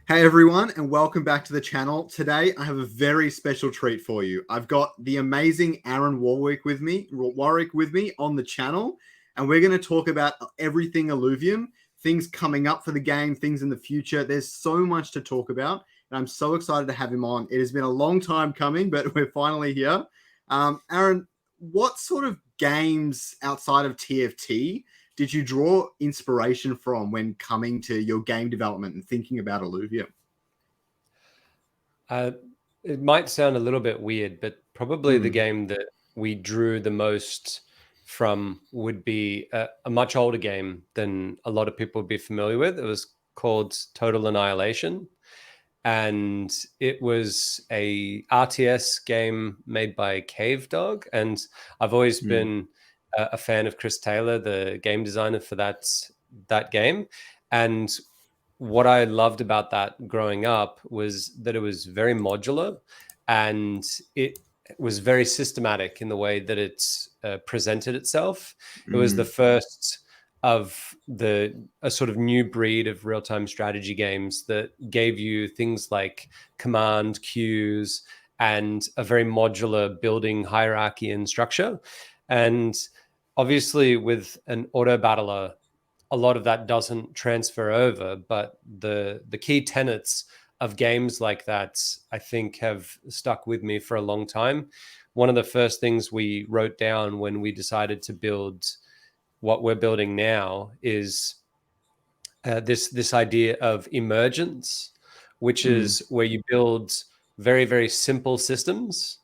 Hey everyone, and welcome back to the channel. Today, I have a very special treat for you. I've got the amazing Aaron Warwick with me on the channel, and we're going to talk about everything Illuvium, things coming up for the game, things in the future. There's so much to talk about, and I'm so excited to have him on. It has been a long time coming, but we're finally here. Aaron, what sort of games outside of TFT did you draw inspiration from when coming to your game development and thinking about Illuvium? It might sound a little bit weird, but probably the game that we drew the most from would be a much older game than a lot of people would be familiar with. It was called Total Annihilation, and it was a RTS game made by Cave Dog. And I've always been a fan of Chris Taylor, the game designer for that game. And what I loved about that growing up was that it was very modular and it was very systematic in the way that it presented itself. It was the first of a sort of new breed of real-time strategy games that gave you things like command queues and a very modular building hierarchy and structure. And obviously with an auto battler, a lot of that doesn't transfer over, but the key tenets of games like that, I think, have stuck with me for a long time. One of the first things we wrote down when we decided to build what we're building now is this idea of emergence, which is where you build very, very simple systems,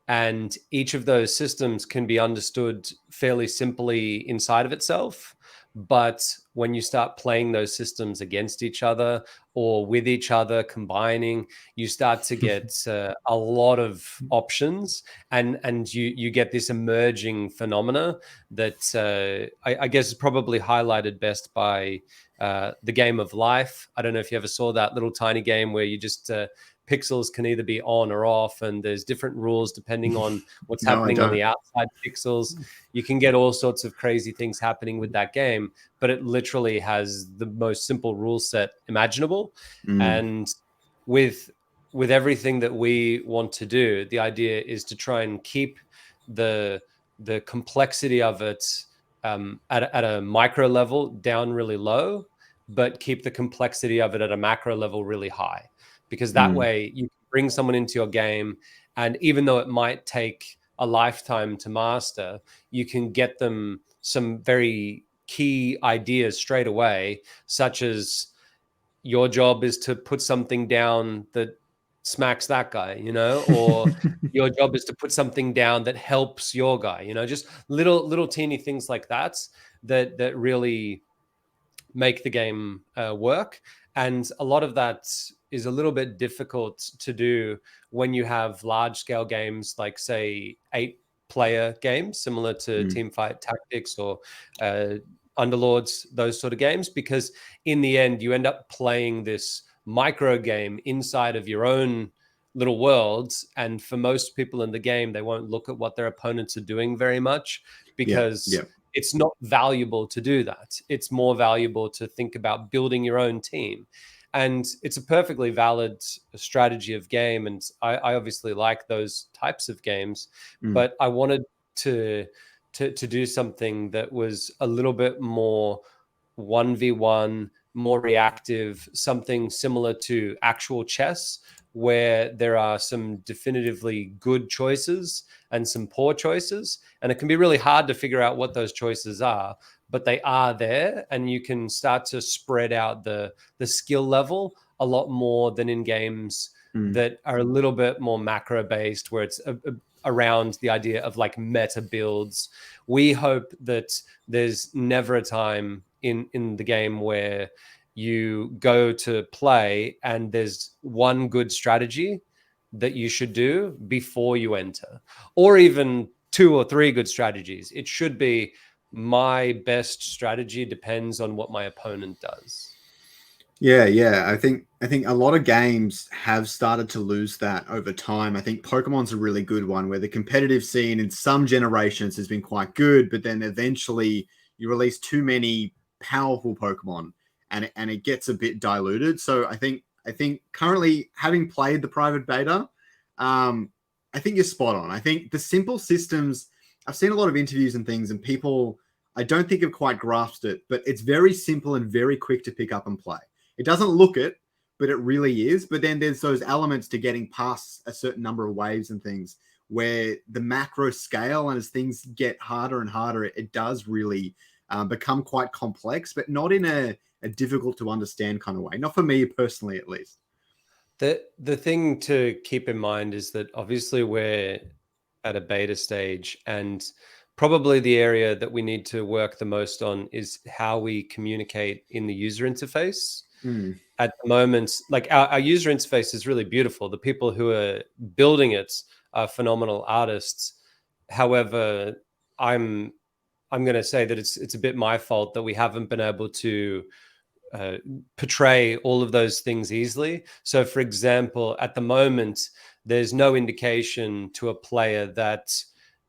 and each of those systems can be understood fairly simply inside of itself. But when you start playing those systems against each other or with each other, combining, you start to get a lot of options, and you get this emerging phenomena that I guess is probably highlighted best by the game of life. I don't know if you ever saw that little tiny game where you just pixels can either be on or off, and there's different rules depending on what's happening on the outside pixels. You can get all sorts of crazy things happening with that game, but it literally has the most simple rule set imaginable. And with everything that we want to do, the idea is to try and keep the complexity of it at a micro level down really low, but keep the complexity of it at a macro level really high, because that way you can bring someone into your game, and even though it might take a lifetime to master, you can get them some very key ideas straight away, such as your job is to put something down that smacks that guy, or your job is to put something down that helps your guy, just little teeny things like that really make the game work. And a lot of that is a little bit difficult to do when you have large scale games like, say, 8-player games similar to Teamfight Tactics or Underlords, those sort of games, because in the end you end up playing this micro game inside of your own little worlds, and for most people in the game, they won't look at what their opponents are doing very much, because it's not valuable to do that. It's more valuable to think about building your own team. And it's a perfectly valid strategy of game. And I obviously like those types of games, but I wanted to do something that was a little bit more 1v1, more reactive, something similar to actual chess, where there are some definitively good choices and some poor choices. And it can be really hard to figure out what those choices are, but they are there, and you can start to spread out the skill level a lot more than in games that are a little bit more macro based, where it's around the idea of like meta builds. We hope that there's never a time in the game where you go to play and there's one good strategy that you should do before you enter, or even 2 or 3 good strategies. It should be my best strategy depends on what my opponent does. Yeah. I think a lot of games have started to lose that over time. I think Pokemon's a really good one, where the competitive scene in some generations has been quite good, but then eventually you release too many powerful Pokemon and it gets a bit diluted. So I think I think currently, having played the private beta, I think you're spot on. I think the simple systems, I've seen a lot of interviews and things, and people, I don't think have quite grasped it, but it's very simple and very quick to pick up and play. It doesn't look it, but it really is. But then there's those elements to getting past a certain number of waves and things where the macro scale, and as things get harder and harder, it does really become quite complex, but not in a difficult to understand kind of way. Not for me personally, at least. The thing to keep in mind is that obviously we're at a beta stage, and probably the area that we need to work the most on is how we communicate in the user interface. At the moment, like our user interface is really beautiful. The people who are building it are phenomenal artists. However, I'm going to say that it's a bit my fault that we haven't been able to portray all of those things easily. So, for example, at the moment, there's no indication to a player that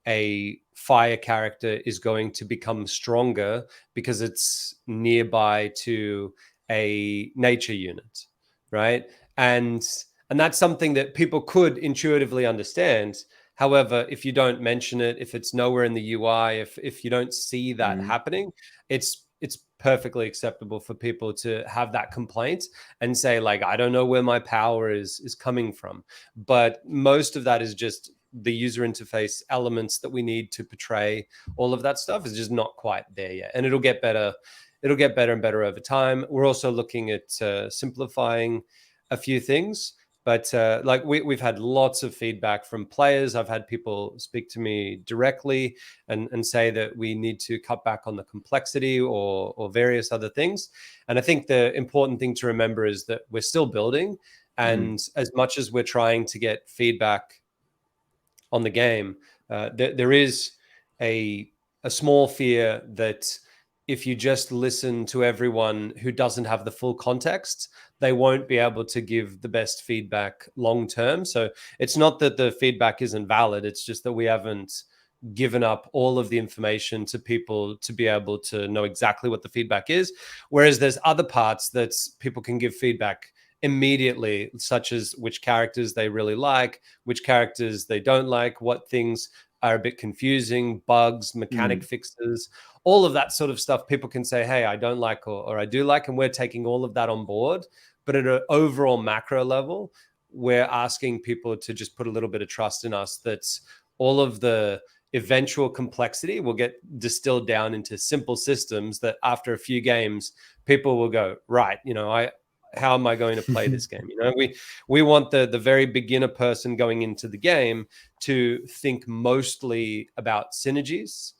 a fire character is going to become stronger because it's nearby to a nature unit, right? And that's something that people could intuitively understand. However, if you don't mention it, if it's nowhere in the UI, if you don't see that happening, it's perfectly acceptable for people to have that complaint and say, like, I don't know where my power is coming from. But most of that is just the user interface elements that we need to portray. All of that stuff is just not quite there yet, and it'll get better. It'll get better and better over time. We're also looking at simplifying a few things. But like we've had lots of feedback from players. I've had people speak to me directly and say that we need to cut back on the complexity or various other things. And I think the important thing to remember is that we're still building. And as much as we're trying to get feedback on the game, there is a small fear that if you just listen to everyone who doesn't have the full context, they won't be able to give the best feedback long term. So it's not that the feedback isn't valid. It's just that we haven't given up all of the information to people to be able to know exactly what the feedback is. Whereas there's other parts that people can give feedback immediately, such as which characters they really like, which characters they don't like, what things are a bit confusing, bugs, mechanic fixes, all of that sort of stuff. People can say, hey, I don't like or I do like, and we're taking all of that on board. But at an overall macro level, we're asking people to just put a little bit of trust in us that all of the eventual complexity will get distilled down into simple systems that after a few games, people will go, right, how am I going to play this game? We want the very beginner person going into the game to think mostly about synergies,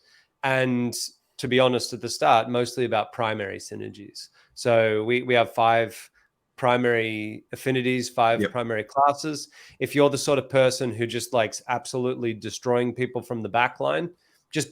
and to be honest, at the start, mostly about primary synergies. So we have 5 primary affinities, 5 primary classes. If you're the sort of person who just likes absolutely destroying people from the back line, just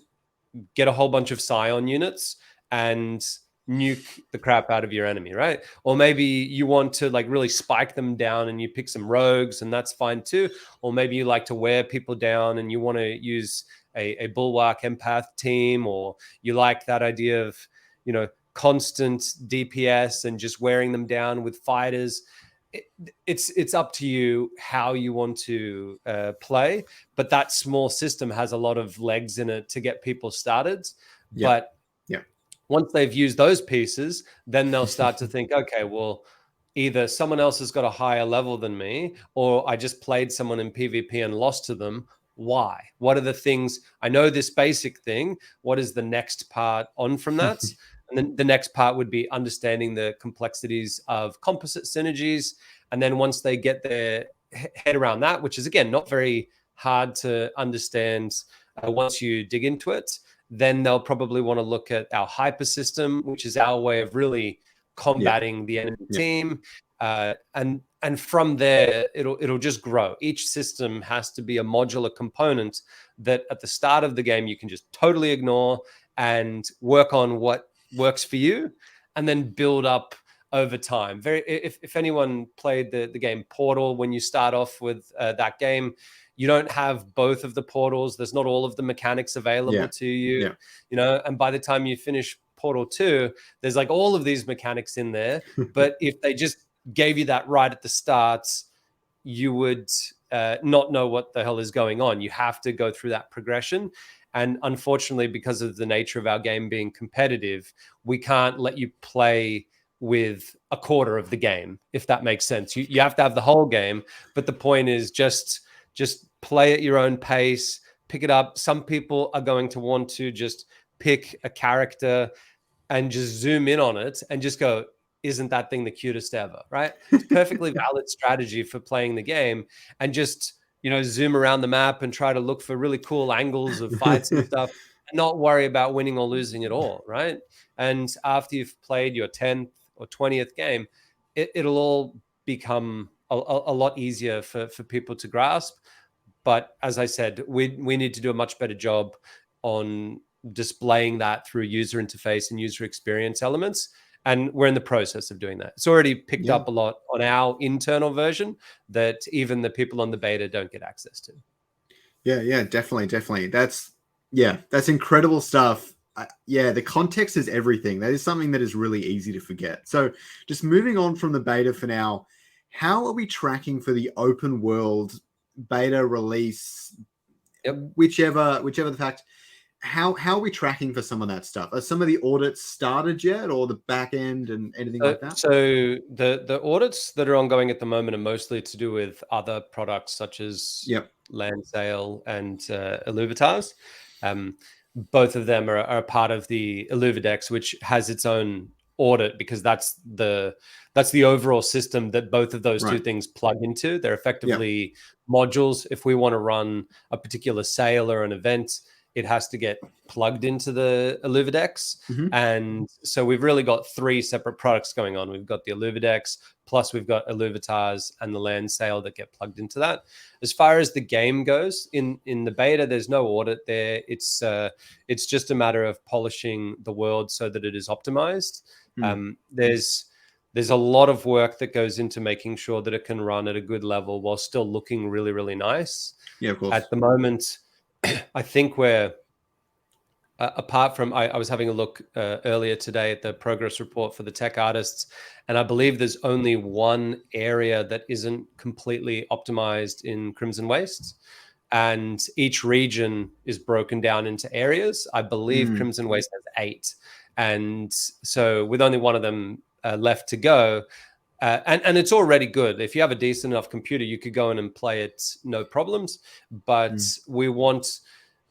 get a whole bunch of Scion units and nuke the crap out of your enemy, right? Or maybe you want to like really spike them down and you pick some rogues, and that's fine too. Or maybe you like to wear people down and you want to use a bulwark empath team, or you like that idea of, constant DPS and just wearing them down with fighters. It's up to you how you want to play, but that small system has a lot of legs in it to get people started. But once they've used those pieces, then they'll start to think, okay, well, either someone else has got a higher level than me, or I just played someone in PvP and lost to them. Why? What are the things? I know this basic thing. What is the next part on from that? And then the next part would be understanding the complexities of composite synergies. And then once they get their head around that, which is, again, not very hard to understand once you dig into it, then they'll probably want to look at our hyper system, which is our way of really combating the enemy team. And from there, it'll just grow. Each system has to be a modular component that at the start of the game, you can just totally ignore and work on what works for you, and then build up over time. If anyone played the game Portal, when you start off with that game, you don't have both of the portals. There's not all of the mechanics available to you, and by the time you finish Portal 2, there's like all of these mechanics in there. But if they just gave you that right at the start, you would not know what the hell is going on. You have to go through that progression. And unfortunately, because of the nature of our game being competitive, we can't let you play with a quarter of the game, if that makes sense. You have to have the whole game. But the point is just play at your own pace, pick it up. Some people are going to want to just pick a character and just zoom in on it and just go, isn't that thing the cutest ever, right? It's a perfectly valid strategy for playing the game, and just, zoom around the map and try to look for really cool angles of fights and stuff, and not worry about winning or losing at all, right? And after you've played your 10th or 20th game, it'll all become a lot easier for people to grasp. But as I said, we need to do a much better job on displaying that through user interface and user experience elements. And we're in the process of doing that. It's already picked up a lot on our internal version that even the people on the beta don't get access to. Yeah, definitely. That's incredible stuff. The context is everything. That is something that is really easy to forget. So just moving on from the beta for now, how are we tracking for the open world beta release? Whichever the fact, how are we tracking for some of that stuff? Are some of the audits started yet, or the back end and anything like that? So the audits that are ongoing at the moment are mostly to do with other products such as Land Sale and Illuvitas. Both of them are a part of the Illuvidex, which has its own audit, because that's the overall system that both of those two things plug into. They're effectively modules. If we want to run a particular sale or an event, it has to get plugged into the Illuvidex. And so we've really got three separate products going on. We've got the Illuvidex, plus we've got Illuvitas and the Land Sale that get plugged into that. As far as the game goes, in the beta, there's no audit there. It's just a matter of polishing the world so that it is optimized. There's a lot of work that goes into making sure that it can run at a good level while still looking really, really nice. Yeah, of course. At the moment, I think we're, apart from, I was having a look earlier today at the progress report for the tech artists, and I believe there's only one area that isn't completely optimized in Crimson Wastes, and each region is broken down into areas. I believe Crimson Waste has 8, and so with only one of them left to go, and it's already good. If you have a decent enough computer, you could go in and play it, no problems. But we want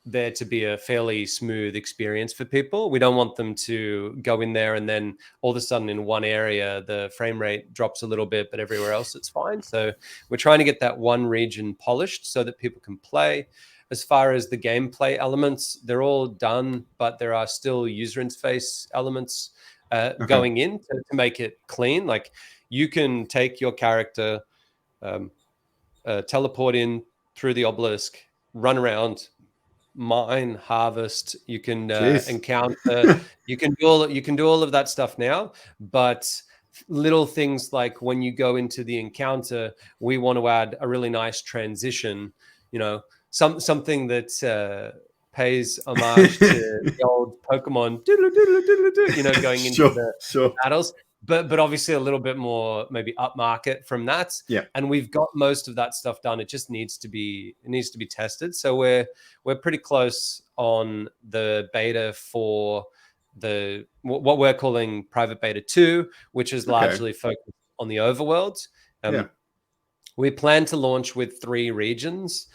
there to be a fairly smooth experience for people. We don't want them to go in there and then all of a sudden in one area, the frame rate drops a little bit, but everywhere else it's fine. So we're trying to get that one region polished so that people can play. As far as the gameplay elements, they're all done, but there are still user interface elements going in to make it clean. Like, you can take your character, teleport in through the obelisk, run around, mine, harvest. You can encounter. You can do all of that stuff now. But little things like when you go into the encounter, we want to add a really nice transition. Something that pays homage to the old Pokemon, going into the battles. But obviously a little bit more maybe upmarket from that. Yeah. And we've got most of that stuff done. It just needs to be tested. So we're pretty close on the beta for what we're calling private beta 2, which is largely focused on the overworld. We plan to launch with 3 regions.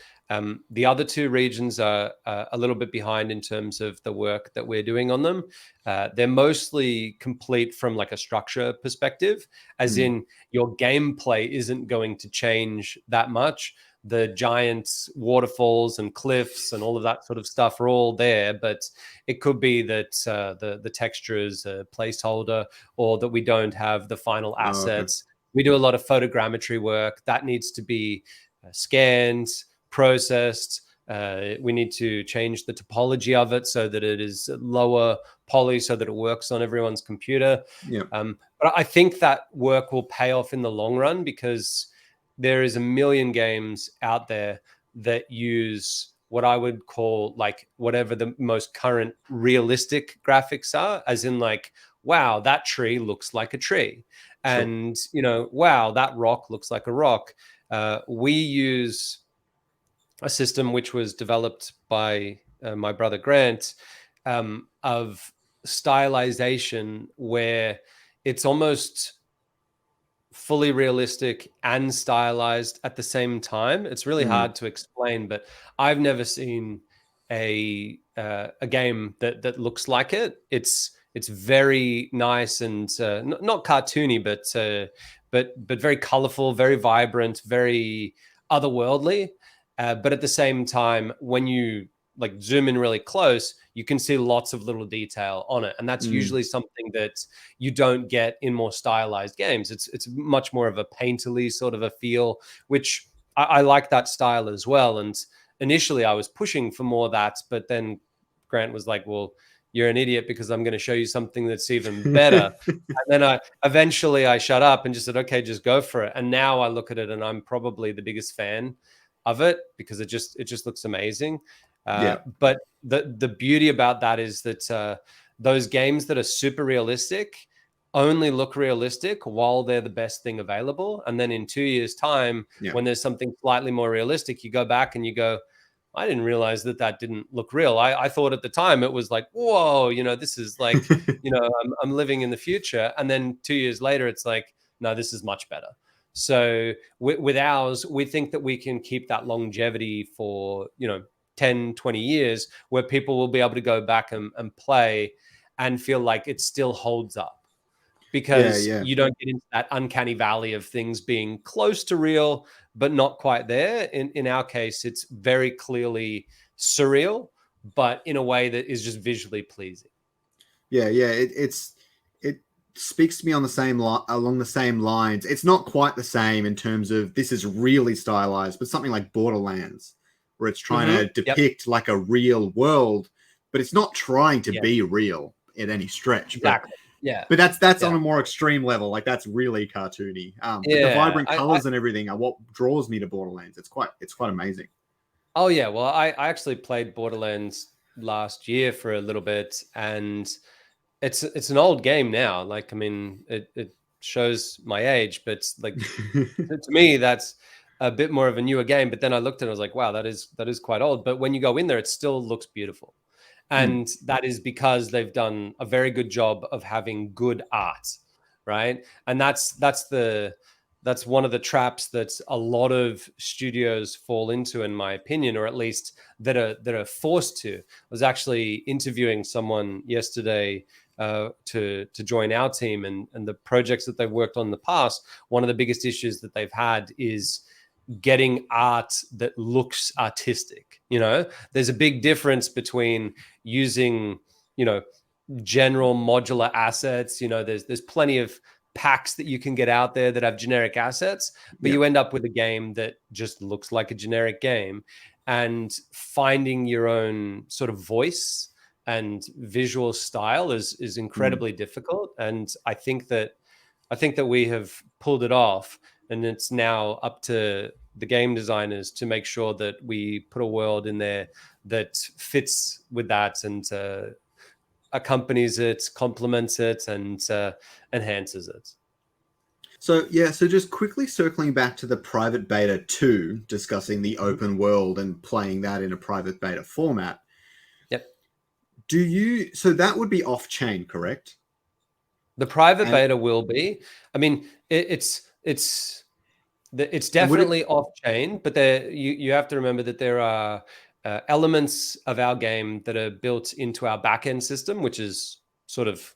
The other 2 regions are a little bit behind in terms of the work that we're doing on them. They're mostly complete from like a structure perspective, as in your gameplay isn't going to change that much. The giant waterfalls and cliffs and all of that sort of stuff are all there, but it could be that the texture is a placeholder, or that we don't have the final assets. We do a lot of photogrammetry work that needs to be scanned, processed. We need to change the topology of it so that it is lower poly, so that it works on everyone's computer. But I think that work will pay off in the long run, because there is a million games out there that use what I would call like whatever the most current realistic graphics are, as in like, wow, that tree looks like a tree. Sure. and wow, that rock looks like a rock. We use a system which was developed by my brother Grant, of stylization, where it's almost fully realistic and stylized at the same time. It's really Mm, hard to explain, but I've never seen a game that looks like it. It's very nice and not cartoony, but very colorful, very vibrant, very otherworldly. But at the same time, when you like zoom in really close, you can see lots of little detail on it, and that's mm. usually something that you don't get in more stylized games. It's much more of a painterly sort of a feel, which I like that style as well. And initially, I was pushing for more of that, but then Grant was like, "Well, you're an idiot because I'm going to show you something that's even better." And then I shut up and just said, "Okay, just go for it." And now I look at it, and I'm probably the biggest fan of it because it just looks amazing. Yeah. But the beauty about that is that those games that are super realistic only look realistic while they're the best thing available. And then in 2 years' time, Yeah. when there's something slightly more realistic, you go back and you go, I didn't realize that didn't look real. I thought at the time it was like, whoa, this is like, I'm living in the future. And then 2 years later, it's like, no, this is much better. So with ours, we think that we can keep that longevity for, 10, 20 years, where people will be able to go back and play and feel like it still holds up, Yeah. because Yeah. you don't get into that uncanny valley of things being close to real but not quite there. In our case, it's very clearly surreal, but in a way that is just visually pleasing. Yeah. Yeah. It speaks to me on the same along the same lines. It's not quite the same in terms of this is really stylized, but something like Borderlands, where it's trying to Yep. depict like a real world, but it's not trying to Yeah. be real at any stretch. Exactly. Yeah. But that's on Yeah. a more extreme level. Like that's really cartoony. But the Yeah. vibrant colors and everything are what draws me to Borderlands. It's quite amazing. Oh yeah. Well, I actually played Borderlands last year for a little bit, and it's an old game now. Like, I mean, it shows my age, but like to me, that's a bit more of a newer game. But then I looked and I was like, wow, that is quite old. But when you go in there, it still looks beautiful. Mm, And that is because they've done a very good job of having good art, right? And that's one of the traps that a lot of studios fall into, in my opinion, or at least that are forced to. I was actually interviewing someone yesterday to join our team, and the projects that they've worked on in the past. One of the biggest issues that they've had is getting art that looks artistic. There's a big difference between using, general modular assets. There's plenty of packs that you can get out there that have generic assets, but yeah. you end up with a game that just looks like a generic game. And finding your own sort of voice and visual style is Mm. incredibly difficult. And I think that we have pulled it off, and it's now up to the game designers to make sure that we put a world in there that fits with that, and accompanies it, complements it, and enhances it. So yeah, so just quickly circling back to the private beta 2, discussing the open world and playing that in a private beta format. Yep. So that would be off chain, correct? The private And beta will be. I mean, it's and would it definitely off chain, but you have to remember that there are elements of our game that are built into our backend system, which is sort of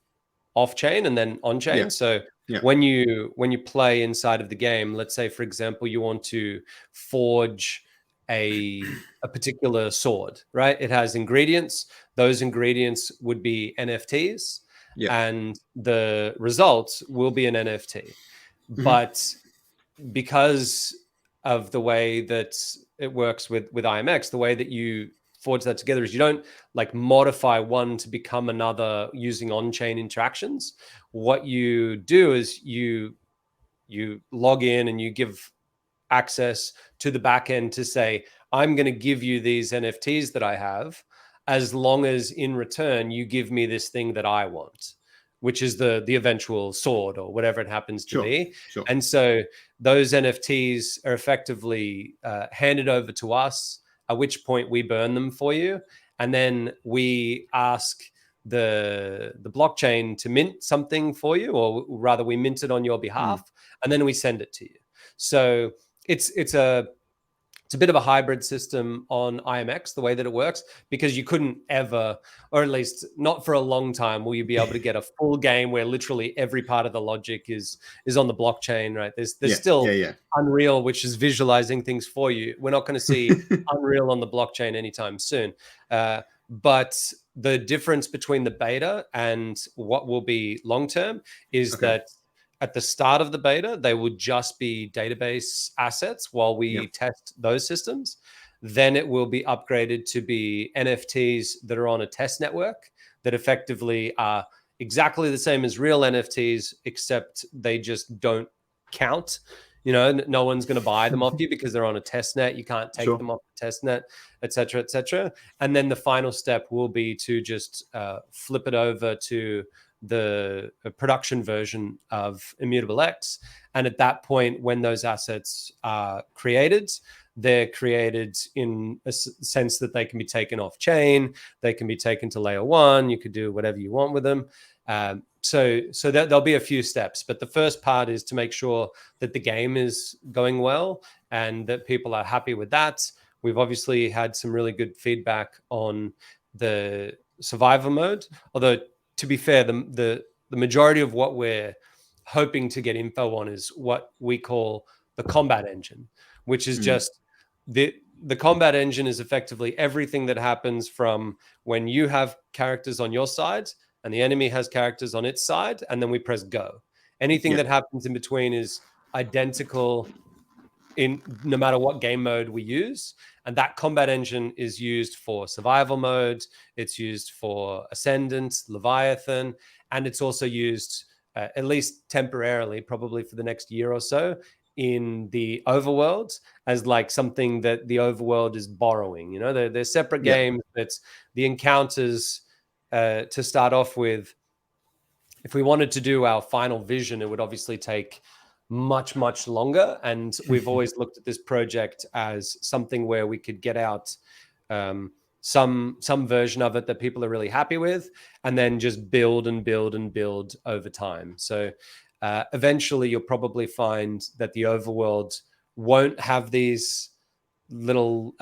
off chain and then on yeah, chain. So yeah. when you play inside of the game, let's say for example you want to forge a particular sword, right? It has ingredients. Those ingredients would be NFTs, Yeah. and the results will be an NFT. Mhm. But because of the way that it works with IMX, the way that you forge that together is you don't like modify one to become another using on-chain interactions. What you do is you log in and you give access to the backend to say, I'm going to give you these NFTs that I have, as long as in return you give me this thing that I want. which is the eventual sword or whatever it happens to be. Sure. And so those NFTs are effectively handed over to us, at which point we burn them for you. And then we ask the blockchain to mint something for you, or rather we mint it on your behalf, and then we send it to you. So it's a bit of a hybrid system on IMX, the way that it works, because you couldn't ever, or at least not for a long time, will you be able to get a full game where literally every part of the logic is on the blockchain, right? There's still Unreal, which is visualizing things for you. We're not going to see Unreal on the blockchain anytime soon. But the difference between the beta and what will be long-term is that at the start of the beta, they would just be database assets while we test those systems. Then it will be upgraded to be NFTs that are on a test network that effectively are exactly the same as real NFTs, except they just don't count. You know, no one's going to buy them off you because they're on a test net. You can't take them off the test net, et cetera, et cetera. And then the final step will be to just flip it over to the production version of Immutable X. And at that point, when those assets are created, they're created in a sense that they can be taken off chain. They can be taken to layer one. You could do whatever you want with them. So there'll be a few steps, but the first part is to make sure that the game is going well and that people are happy with that. We've obviously had some really good feedback on the survivor mode, although to be fair, the majority of what we're hoping to get info on is what we call the combat engine, which is just the combat engine is effectively everything that happens from when you have characters on your side and the enemy has characters on its side, and then we press go. Anything that happens in between is identical in no matter what game mode we use. And that combat engine is used for survival mode. It's used for Ascendant, Leviathan, and it's also used at least temporarily, probably for the next year or so, in the overworld as like something that the overworld is borrowing. You know, they're separate games. It's the encounters to start off with. If we wanted to do our final vision, it would obviously take much longer, and we've always looked at this project as something where we could get out some version of it that people are really happy with, and then just build over time. So eventually you'll probably find that the overworld won't have these little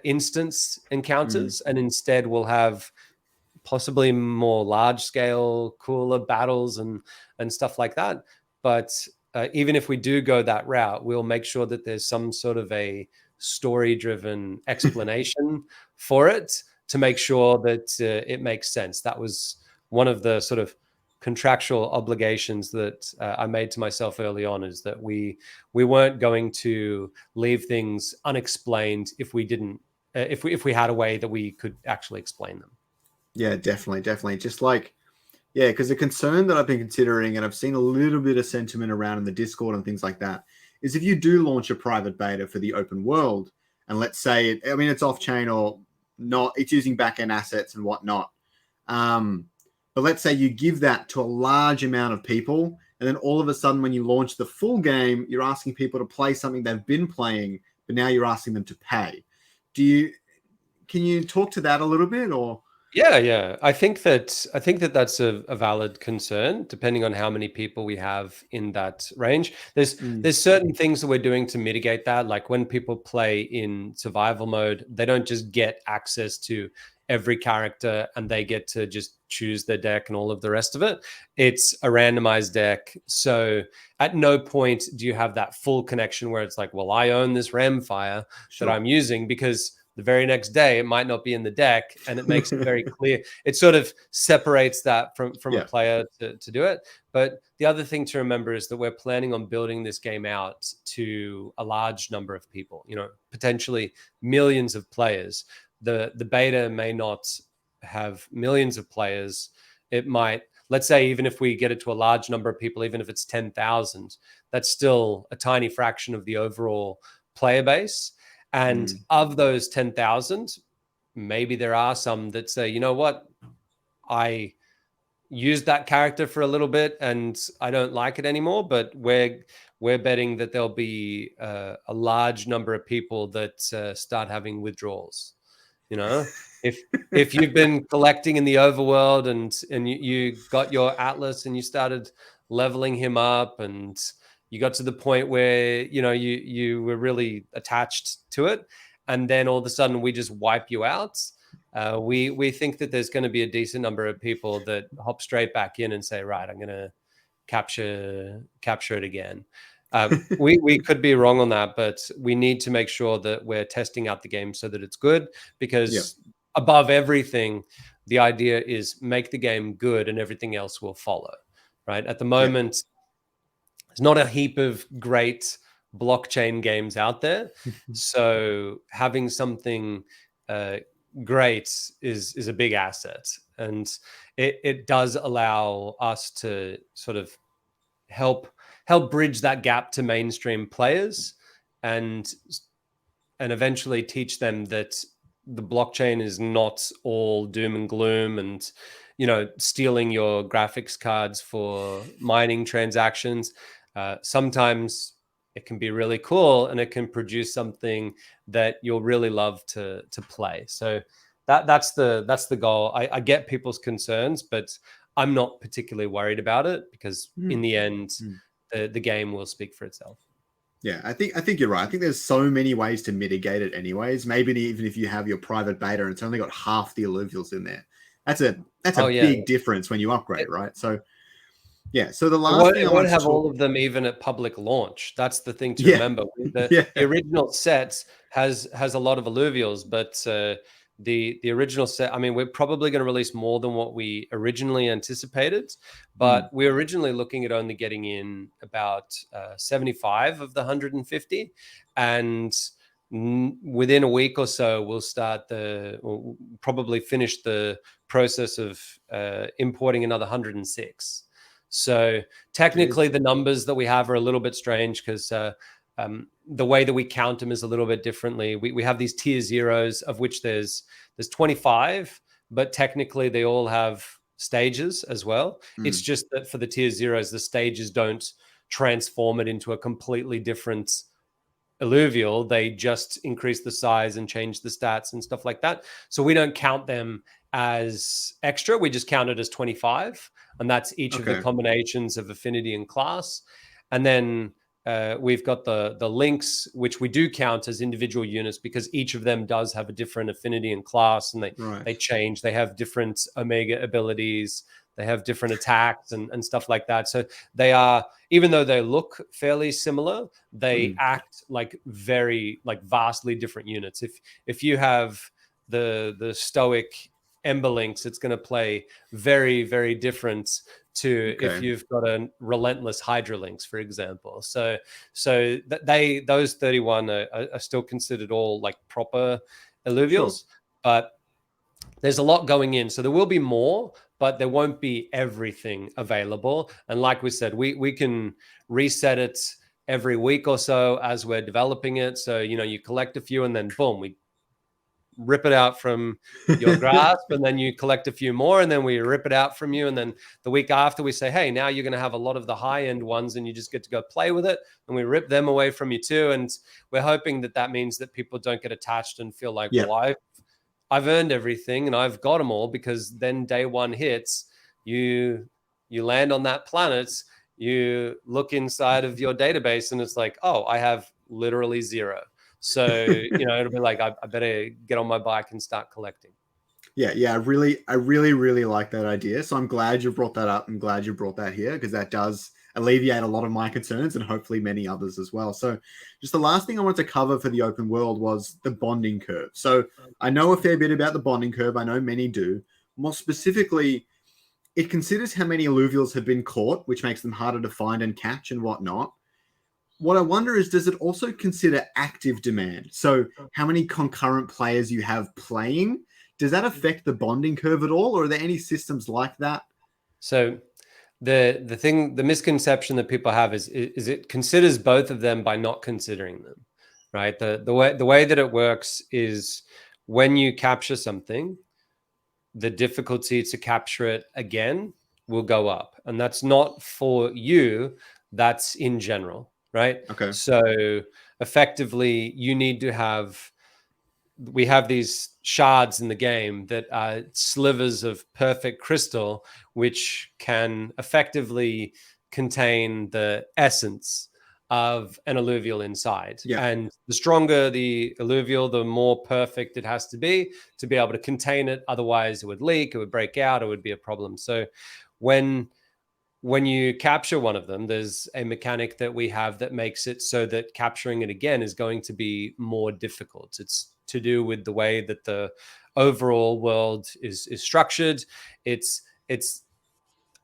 instance encounters, and instead we'll have possibly more large scale, cooler battles and stuff like that. But even if we do go that route, we'll make sure that there's some sort of a story-driven explanation for it to make sure that it makes sense. That was one of the sort of contractual obligations that I made to myself early on, is that we weren't going to leave things unexplained if we didn't, if we had a way that we could actually explain them. Yeah, definitely. Just like, because the concern that I've been considering, and I've seen a little bit of sentiment around in the Discord and things like that, is if you do launch a private beta for the open world, and let's say, it's off-chain or not, it's using back-end assets and whatnot. But let's say you give that to a large amount of people, and then all of a sudden when you launch the full game, you're asking people to play something they've been playing, but now you're asking them to pay. Can you talk to that a little bit, or? Yeah. I think that that's a valid concern, depending on how many people we have in that range. There's certain things that we're doing to mitigate that. Like when people play in survival mode, they don't just get access to every character and they get to just choose their deck and all of the rest of it. It's a randomized deck. So at no point do you have that full connection where it's like, well, I own this Ramfire that I'm using, because the very next day it might not be in the deck, and it makes it very clear. It sort of separates that from a player to do it. But the other thing to remember is that we're planning on building this game out to a large number of people, potentially millions of players. The beta may not have millions of players. It might, let's say, even if we get it to a large number of people, even if it's 10,000, that's still a tiny fraction of the overall player base. And of those 10,000, maybe there are some that say, you know what, I used that character for a little bit and I don't like it anymore, but we're betting that there'll be a large number of people that start having withdrawals. You know, if you've been collecting in the overworld and you got your Atlas and you started leveling him up and you got to the point where you were really attached to it, and then all of a sudden we just wipe you out. We think that there's going to be a decent number of people that hop straight back in and say, right, I'm going to capture it again. We could be wrong on that, but we need to make sure that we're testing out the game so that it's good, because above everything, the idea is make the game good and everything else will follow, right? At the moment, there's not a heap of great blockchain games out there. So having something great is a big asset. And it does allow us to sort of help bridge that gap to mainstream players and eventually teach them that the blockchain is not all doom and gloom and stealing your graphics cards for mining transactions. Sometimes it can be really cool and it can produce something that you'll really love to play. So that's the goal. I get people's concerns, but I'm not particularly worried about it, because in the end, the game will speak for itself. Yeah, I think you're right. I think there's so many ways to mitigate it anyways. Maybe even if you have your private beta and it's only got half the Illuvials in there, that's a big difference when you upgrade, right? So yeah. So the last thing I won't have all of them even at public launch. That's the thing to remember. The original set has a lot of Illuvials, but the original set, I mean, we're probably going to release more than what we originally anticipated, but we're originally looking at only getting in about 75 of the 150, and within a week or so we'll probably finish the process of importing another 106. So technically the numbers that we have are a little bit strange, because the way that we count them is a little bit differently. We have these tier zeros, of which there's 25, but technically they all have stages as well. It's just that for the tier zeros, the stages don't transform it into a completely different Illuvial. They just increase the size and change the stats and stuff like that. So we don't count them as extra. We just count it as 25. And that's each of the combinations of affinity and class. And then we've got the links, which we do count as individual units, because each of them does have a different affinity and class, and they change. They have different Omega abilities. They have different attacks and stuff like that. So they are, even though they look fairly similar, they act like vastly different units. If you have the Stoic Ember Links, it's going to play very, very different to if you've got a relentless Hydra Links, for example. So those 31 are still considered all like proper Illuvials, but there's a lot going in. So there will be more, but there won't be everything available. And like we said, we can reset it every week or so as we're developing it. So, you collect a few and then boom, we rip it out from your grasp, and then you collect a few more, and then we rip it out from you. And then the week after we say, hey, now you're going to have a lot of the high-end ones and you just get to go play with it. And we rip them away from you too. And we're hoping that means that people don't get attached and feel like, well, I've earned everything and I've got them all, because then day one hits, you land on that planet, you look inside of your database and it's like, oh, I have literally zero. So, it'll be like, I better get on my bike and start collecting. Yeah. I really like that idea. So I'm glad you brought that up. I'm glad you brought that here, because that does alleviate a lot of my concerns and hopefully many others as well. So just the last thing I wanted to cover for the open world was the bonding curve. So I know a fair bit about the bonding curve. I know many do. More specifically, it considers how many Illuvials have been caught, which makes them harder to find and catch and whatnot. What I wonder is, does it also consider active demand? So how many concurrent players you have playing? Does that affect the bonding curve at all? Or are there any systems like that? So the misconception that people have is it considers both of them by not considering them, right? The way that it works is, when you capture something, the difficulty to capture it again will go up. And that's not for you, that's in general, right? Okay. So effectively, you need to have, we have these shards in the game that are slivers of perfect crystal, which can effectively contain the essence of an alluvial inside. Yeah. And the stronger the alluvial, the more perfect it has to be able to contain it. Otherwise, it would leak, it would break out, it would be a problem. So when you capture one of them, there's a mechanic that we have that makes it so that capturing it again is going to be more difficult. It's to do with the way that the overall world is structured. It's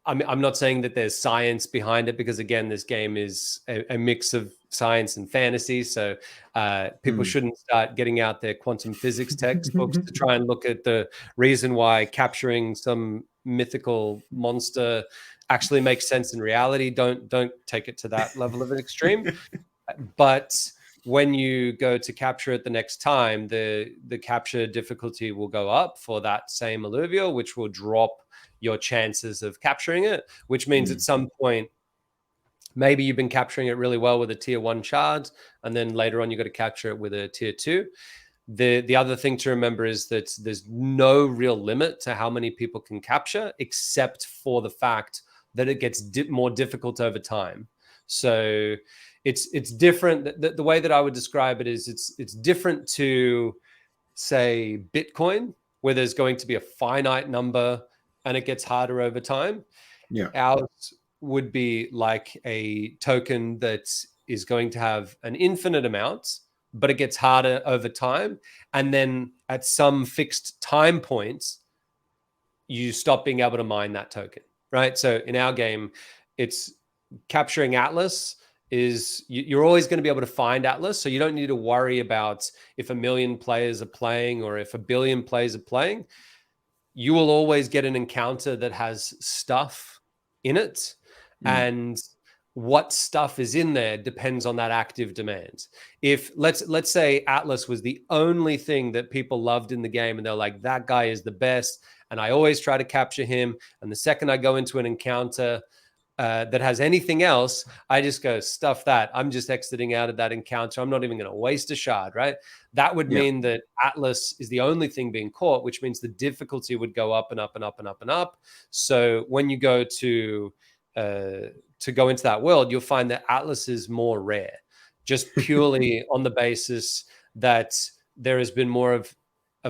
I'm not saying that there's science behind it, because again, this game is a mix of science and fantasy. So people shouldn't start getting out their quantum physics textbooks to try and look at the reason why capturing some mythical monster actually makes sense in reality. Don't take it to that level of an extreme. But when you go to capture it the next time, the capture difficulty will go up for that same alluvial, which will drop your chances of capturing it, which means at some point, maybe you've been capturing it really well with a tier 1 shard, and then later on, you've got to capture it with a tier 2. The other thing to remember is that there's no real limit to how many people can capture, except for the fact that it gets more difficult over time. So it's different. The way that I would describe it is it's different to, say, Bitcoin, where there's going to be a finite number and it gets harder over time. Yeah. Ours would be like a token that is going to have an infinite amount, but it gets harder over time. And then at some fixed time points, you stop being able to mine that token, right? So in our game, it's capturing Atlas is you're always going to be able to find Atlas. So you don't need to worry about if 1 million players are playing or if 1 billion players are playing. You will always get an encounter that has stuff in it. And what stuff is in there depends on that active demand. If let's say Atlas was the only thing that people loved in the game, and they're like, that guy is the best, and I always try to capture him, and the second I go into an encounter that has anything else, I just go, stuff that. I'm just exiting out of that encounter. I'm not even going to waste a shard, right? That would mean that Atlas is the only thing being caught, which means the difficulty would go up and up and up and up and up. So when you go to go into that world, you'll find that Atlas is more rare, just purely on the basis that there has been more of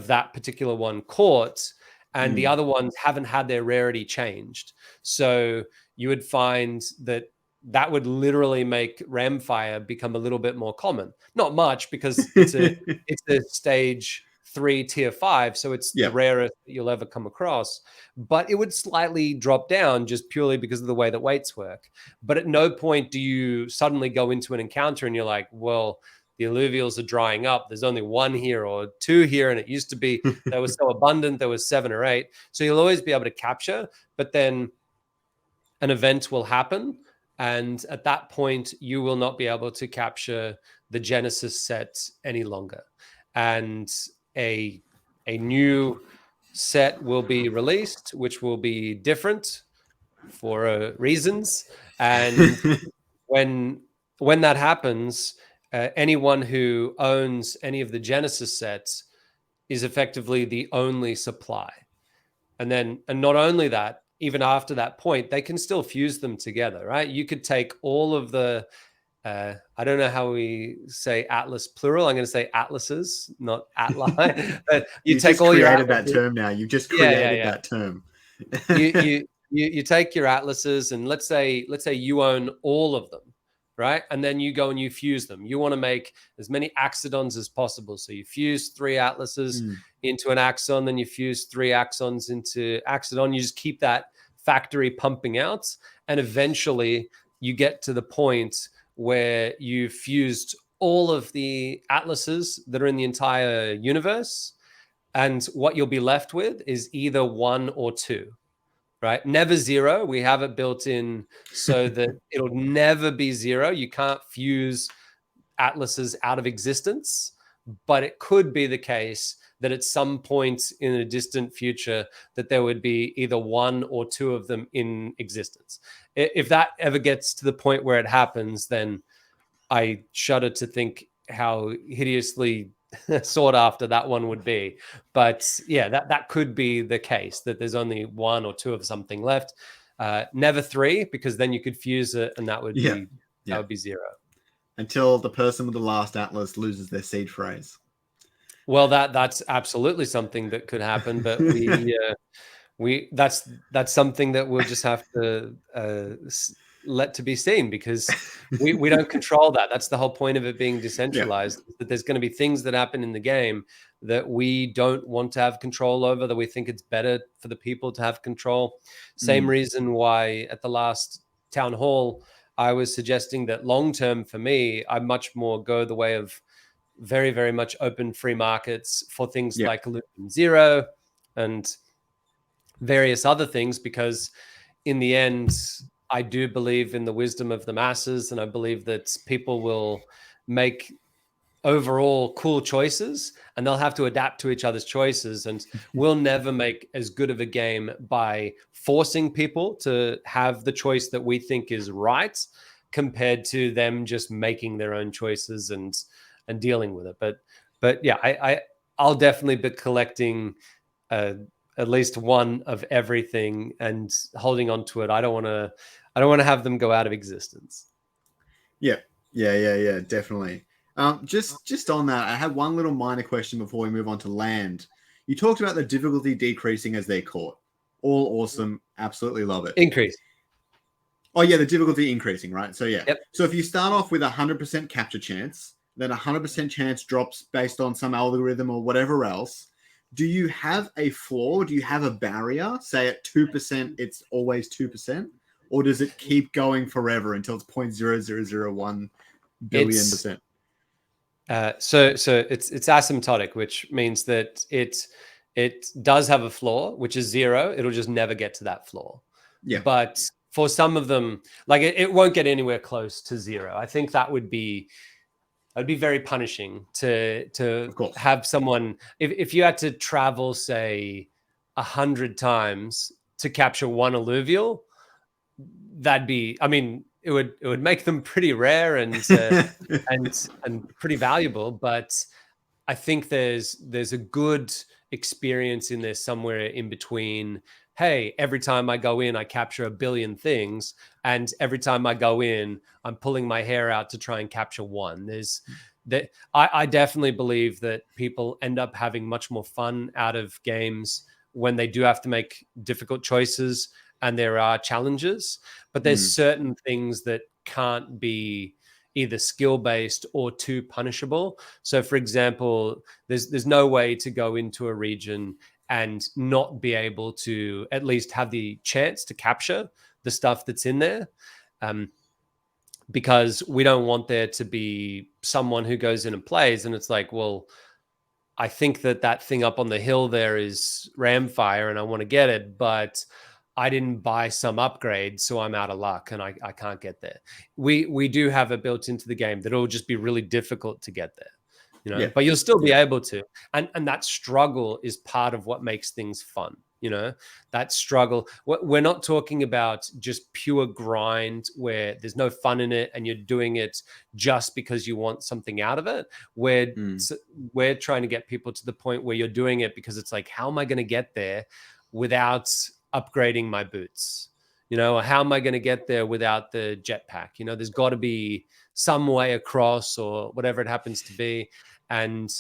that particular one caught, and the other ones haven't had their rarity changed. So you would find that would literally make Ramfire become a little bit more common. Not much, because it's a stage 3 tier 5, so it's the rarest that you'll ever come across. But it would slightly drop down just purely because of the way that weights work. But at no point do you suddenly go into an encounter and you're like, well, the alluvials are drying up. There's only 1 here or 2 here, and it used to be they were so abundant there was 7 or 8. So you'll always be able to capture, but then an event will happen, and at that point you will not be able to capture the Genesis set any longer, and a new set will be released, which will be different for reasons. And when that happens, anyone who owns any of the Genesis sets is effectively the only supply. And not only that, even after that point, they can still fuse them together, right? You could take all of the, I don't know how we say Atlas plural. I'm going to say Atlases, not Atli. But you take just all your created that term now. You just created that term. you take your Atlases, and let's say you own all of them, right? And then you go and you fuse them. You want to make as many axodons as possible. So you fuse 3 Atlases into an axon, then you fuse 3 axons into axodon. You just keep that factory pumping out. And eventually you get to the point where you've fused all of the Atlases that are in the entire universe. And what you'll be left with is either 1 or 2. Right? Never 0. We have it built in so that it'll never be 0. You can't fuse Atlases out of existence, but it could be the case that at some point in a distant future that there would be either one or two of them in existence. If that ever gets to the point where it happens, then I shudder to think how hideously sought after that one would be. But yeah, that could be the case, that there's only one or two of something left. Never three, because then you could fuse it and that would Yeah. be Yeah. zero. Until the person with the last atlas loses their seed phrase. Well, that's absolutely something that could happen, but that's something that we'll just have to let to be seen, because we don't control that. That's the whole point of it being decentralized, that there's going to be things that happen in the game that we don't want to have control over, that we think it's better for the people to have control. Same reason why at the last town hall I was suggesting that long term for me, I much more go the way of very, very much open free markets for things like Illuvium Zero and various other things, because in the end, I do believe in the wisdom of the masses, and I believe that people will make overall cool choices, and they'll have to adapt to each other's choices, and we'll never make as good of a game by forcing people to have the choice that we think is right, compared to them just making their own choices and dealing with it. But yeah, I'll definitely be collecting at least one of everything and holding on to it. I don't want to have them go out of existence. Yeah, definitely. Just on that, I had one little minor question before we move on to land. You talked about the difficulty decreasing as they're caught. All awesome. Absolutely love it. Increase. Oh, yeah, the difficulty increasing, right? So, yeah. Yep. So if you start off with 100% capture chance, then 100% chance drops based on some algorithm or whatever else. Do you have a floor? Do you have a barrier? Say at 2%, it's always 2%? Or does it keep going forever until it's 0.0001 billion percent? So it's asymptotic, which means that it does have a floor, which is zero. It'll just never get to that floor. Yeah. But for some of them, like it won't get anywhere close to zero. I think that would be very punishing to have someone, if you had to travel, say, 100 times to capture one alluvial, that'd be, I mean, it would make them pretty rare and pretty valuable. But I think there's a good experience in there somewhere in between. Hey, every time I go in, I capture a billion things, and every time I go in, I'm pulling my hair out to try and capture one. I definitely believe that people end up having much more fun out of games when they do have to make difficult choices and there are challenges, but there's certain things that can't be either skill-based or too punishable. So for example, there's no way to go into a region and not be able to at least have the chance to capture the stuff that's in there. Because we don't want there to be someone who goes in and plays and it's like, well, I think that thing up on the hill there is Ramfire and I want to get it, but I didn't buy some upgrade, so I'm out of luck and I can't get there. We do have it built into the game that it'll just be really difficult to get there, but you'll still be able to. And that struggle is part of what makes things fun. That struggle. We're not talking about just pure grind where there's no fun in it and you're doing it just because you want something out of it. We're trying to get people to the point where you're doing it because it's like, how am I going to get there without upgrading my boots? Or how am I going to get there without the jetpack? There's got to be some way across or whatever it happens to be. And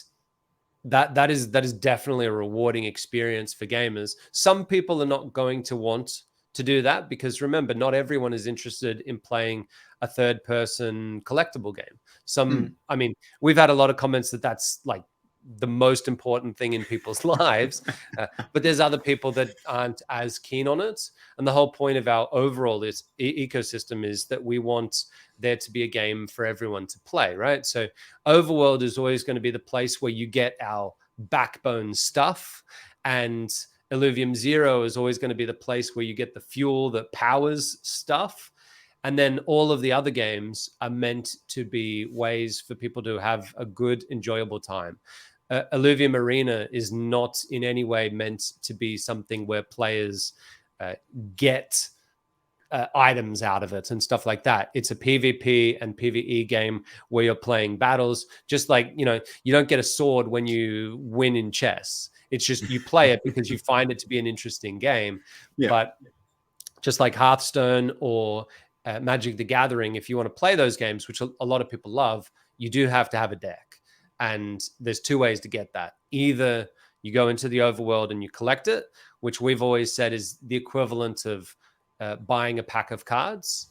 that is definitely a rewarding experience for gamers. Some people are not going to want to do that because remember, not everyone is interested in playing a third person collectible game. I mean, we've had a lot of comments that that's like the most important thing in people's lives, but there's other people that aren't as keen on it. And the whole point of our overall ecosystem is that we want there to be a game for everyone to play, right? So Overworld is always going to be the place where you get our backbone stuff, and Illuvium Zero is always going to be the place where you get the fuel that powers stuff. And then all of the other games are meant to be ways for people to have a good, enjoyable time. Illuvium Arena is not in any way meant to be something where players get items out of it and stuff like that. It's a PvP and PvE game where you're playing battles, just like, you don't get a sword when you win in chess. It's just you play it because you find it to be an interesting game. Yeah. But just like Hearthstone or Magic the Gathering, if you want to play those games, which a lot of people love, you do have to have a deck. And there's two ways to get that. Either you go into the overworld and you collect it, which we've always said is the equivalent of buying a pack of cards.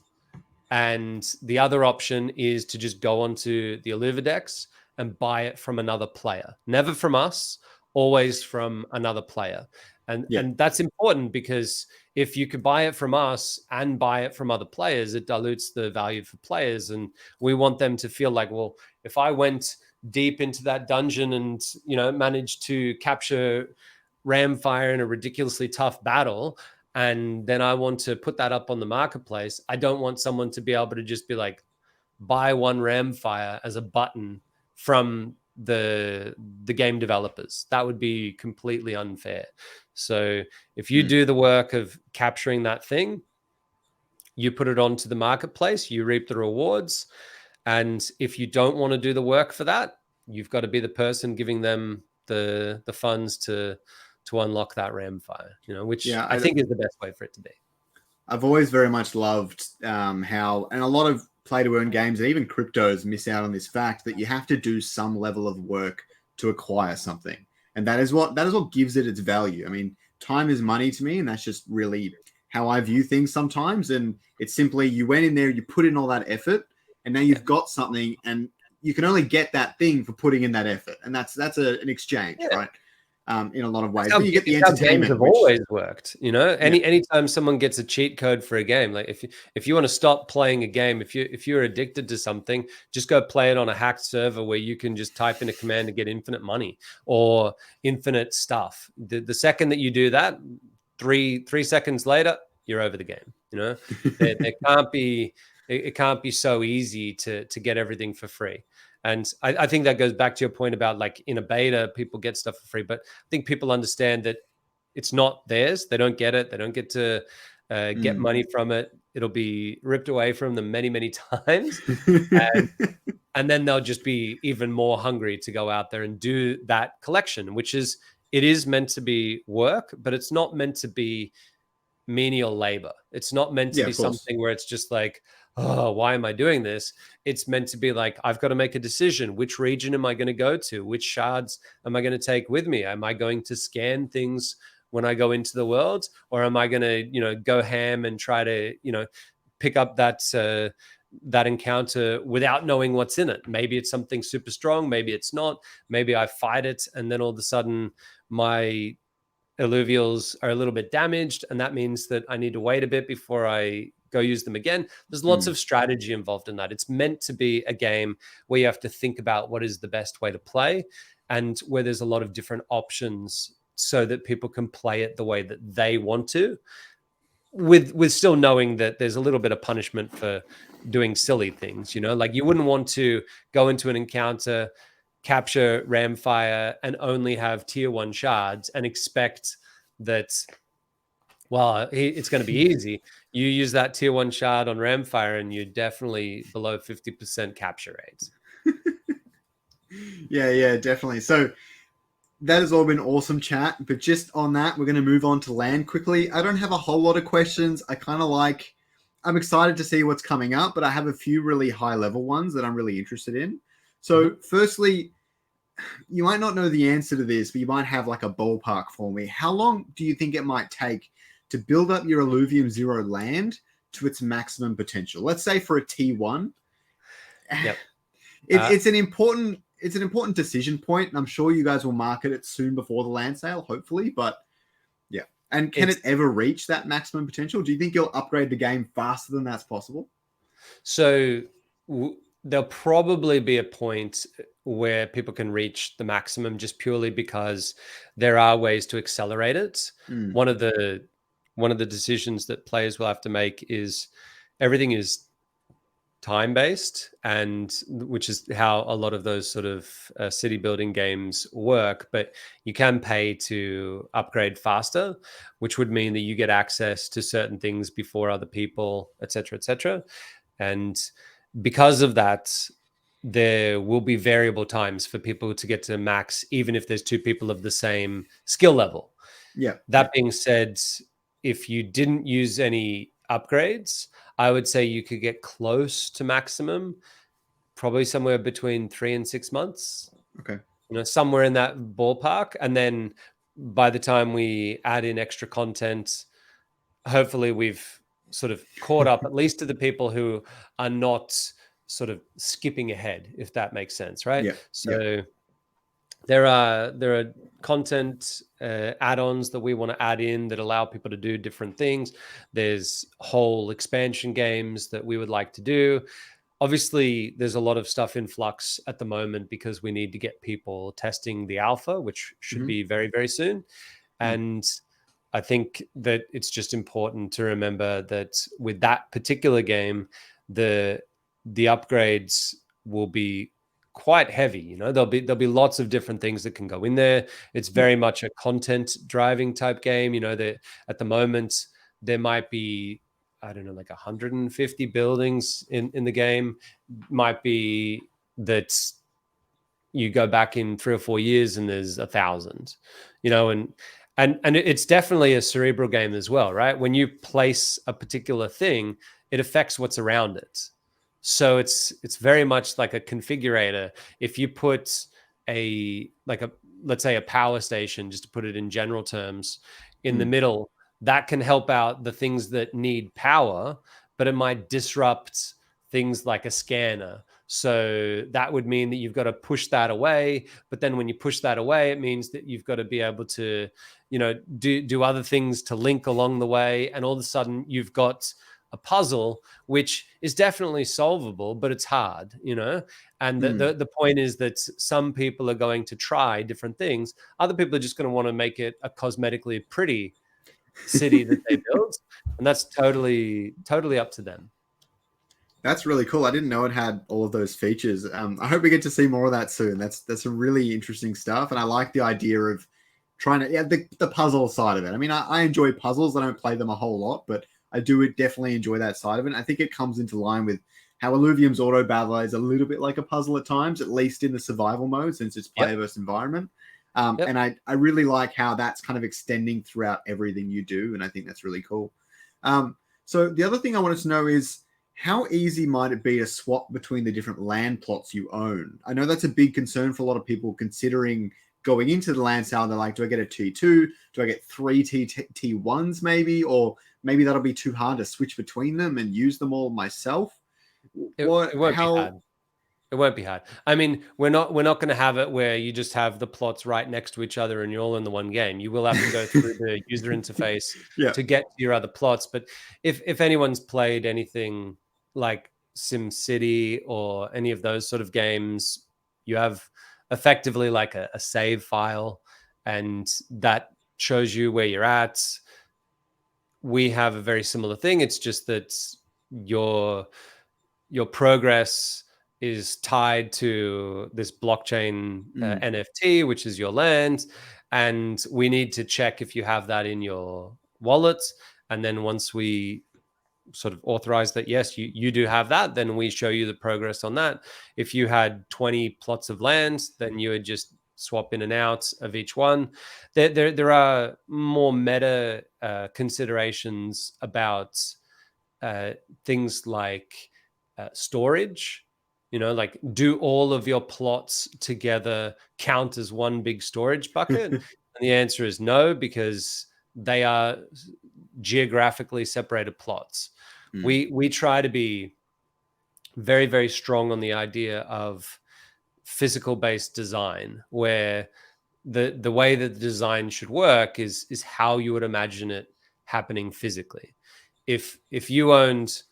And the other option is to just go onto the Illuvidex and buy it from another player. Never from us, always from another player. And that's important, because if you could buy it from us and buy it from other players, it dilutes the value for players. And we want them to feel like, well, if I went deep into that dungeon and, managed to capture Ramfire in a ridiculously tough battle, and then I want to put that up on the marketplace, I don't want someone to be able to just be like, buy one Ramfire as a button from the game developers. That would be completely unfair. So if you do the work of capturing that thing, you put it onto the marketplace, you reap the rewards. And if you don't want to do the work for that, you've got to be the person giving them the funds to unlock that Ramfire, which I think is the best way for it to be. I've always very much loved how, and a lot of play-to-earn games and even cryptos miss out on this fact that you have to do some level of work to acquire something. And that is what gives it its value. I mean, time is money to me, and that's just really how I view things sometimes. And it's simply, you went in there, you put in all that effort, and now you've got something, and you can only get that thing for putting in that effort. And that's an exchange, right? In a lot of ways. But you get the entertainment. Games have always worked, anytime someone gets a cheat code for a game, like if you want to stop playing a game, if you're addicted to something, just go play it on a hacked server where you can just type in a command to get infinite money or infinite stuff. The second that you do that, three seconds later, you're over the game. It can't be so easy to get everything for free. And I think that goes back to your point about, like, in a beta, people get stuff for free. But I think people understand that it's not theirs. They don't get it. They don't get to get money from it. It'll be ripped away from them many, many times. And then they'll just be even more hungry to go out there and do that collection, which is, it is meant to be work, but it's not meant to be menial labor. It's not meant to be something where it's just like, oh, why am I doing this? It's meant to be like, I've got to make a decision. Which region am I going to go to? Which shards am I going to take with me? Am I going to scan things when I go into the world? Or am I going to, go ham and try to, pick up that encounter without knowing what's in it? Maybe it's something super strong. Maybe it's not. Maybe I fight it, and then all of a sudden my Illuvials are a little bit damaged, and that means that I need to wait a bit before I go use them again. There's lots of strategy involved in that. It's meant to be a game where you have to think about what is the best way to play, and where there's a lot of different options so that people can play it the way that they want to, with still knowing that there's a little bit of punishment for doing silly things. Like, you wouldn't want to go into an encounter, capture Ramfire, and only have tier 1 shards and expect that, well, it's going to be easy. You use that tier 1 shard on Ramfire and you're definitely below 50% capture rates. Yeah, definitely. So that has all been awesome chat, but just on that, we're going to move on to land quickly. I don't have a whole lot of questions. I'm excited to see what's coming up, but I have a few really high level ones that I'm really interested in. So firstly, you might not know the answer to this, but you might have like a ballpark for me. How long do you think it might take to build up your Illuvium Zero land to its maximum potential? Let's say for a T1. Yep. It's an important decision point, and I'm sure you guys will market it soon before the land sale, hopefully. But yeah, and can it ever reach that maximum potential? Do you think you'll upgrade the game faster than that's possible? So there'll probably be a point where people can reach the maximum just purely because there are ways to accelerate it. One of the decisions that players will have to make is, everything is time based, and which is how a lot of those sort of city building games work. But you can pay to upgrade faster, which would mean that you get access to certain things before other people, etc., etc. And because of that, there will be variable times for people to get to max, even if there's two people of the same skill level. Yeah. That being said, if you didn't use any upgrades, I would say you could get close to maximum, probably somewhere between 3 and 6 months. Okay. Somewhere in that ballpark. And then by the time we add in extra content, hopefully we've sort of caught up at least to the people who are not sort of skipping ahead, if that makes sense, right? Yeah. So there are content add-ons that we want to add in that allow people to do different things. There's whole expansion games that we would like to do. Obviously, there's a lot of stuff in flux at the moment because we need to get people testing the alpha, which should be very, very soon. And I think that it's just important to remember that with that particular game, the upgrades will be quite heavy. There'll be lots of different things that can go in there. It's very much a content driving type game. That at the moment there might be, I don't know, like 150 buildings in the game. Might be that you go back in 3 or 4 years and there's 1,000, and it's definitely a cerebral game as well, right? When you place a particular thing, it affects what's around it. So it's very much like a configurator. If you put let's say a power station, just to put it in general terms, in the middle, that can help out the things that need power, but it might disrupt things like a scanner. So that would mean that you've got to push that away. But then when you push that away, it means that you've got to be able to, do other things to link along the way. And all of a sudden you've got a puzzle, which is definitely solvable, but it's hard, And the point is that some people are going to try different things. Other people are just going to want to make it a cosmetically pretty city that they build. And that's totally up to them. That's really cool. I didn't know it had all of those features. I hope we get to see more of that soon. That's some really interesting stuff. And I like the idea of trying to, the puzzle side of it. I mean, I enjoy puzzles. I don't play them a whole lot, but I do definitely enjoy that side of it. And I think it comes into line with how Illuvium's auto battler is a little bit like a puzzle at times, at least in the survival mode, since it's player versus environment. And I really like how that's kind of extending throughout everything you do. And I think that's really cool. So the other thing I wanted to know is, how easy might it be to swap between the different land plots you own? I know that's a big concern for a lot of people considering going into the land sale. They're like, do I get a T2? Do I get 3 T1s maybe? Or maybe that'll be too hard to switch between them and use them all myself. It won't be hard. It won't be hard. I mean, we're not going to have it where you just have the plots right next to each other and you're all in the one game. You will have to go through the user interface to get to your other plots. But if anyone's played anything like SimCity or any of those sort of games, you have effectively like a save file, and that shows you where you're at. We have a very similar thing. It's just that your progress is tied to this blockchain NFT, which is your land. And we need to check if you have that in your wallet. And then once we sort of authorize that, yes, you do have that, then we show you the progress on that. If you had 20 plots of land, then you would just swap in and out of each one. There are more meta considerations about things like storage. Like, do all of your plots together count as one big storage bucket? And the answer is no, because they are geographically separated plots. We try to be very, very strong on the idea of physical based design, where the way that the design should work is how you would imagine it happening physically. If you owned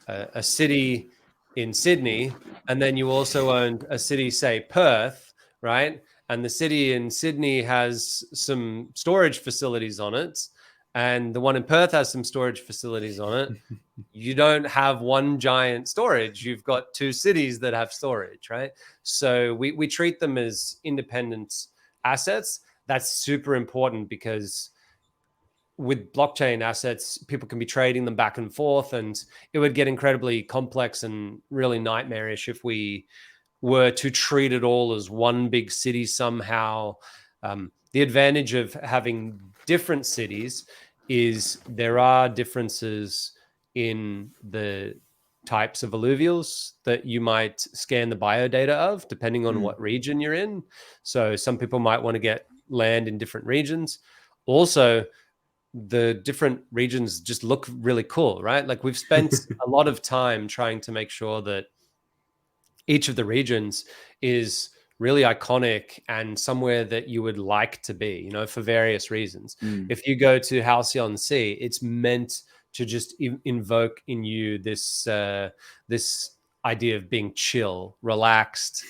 a city in Sydney, and then you also owned a city, say Perth, right? And the city in Sydney has some storage facilities on it, and the one in Perth has some storage facilities on it. You don't have one giant storage. You've got two cities that have storage, right? So we treat them as independent assets. That's super important because with blockchain assets, people can be trading them back and forth, and it would get incredibly complex and really nightmarish if we were to treat it all as one big city somehow. The advantage of having different cities is there are differences in the types of alluvials that you might scan the biodata of, depending on what region you're in. So some people might want to get land in different regions. Also, the different regions just look really cool, right? Like we've spent a lot of time trying to make sure that each of the regions is really iconic and somewhere that you would like to be, you know, for various reasons. If you go to Halcyon Sea, it's meant to just invoke in you this this idea of being chill, relaxed,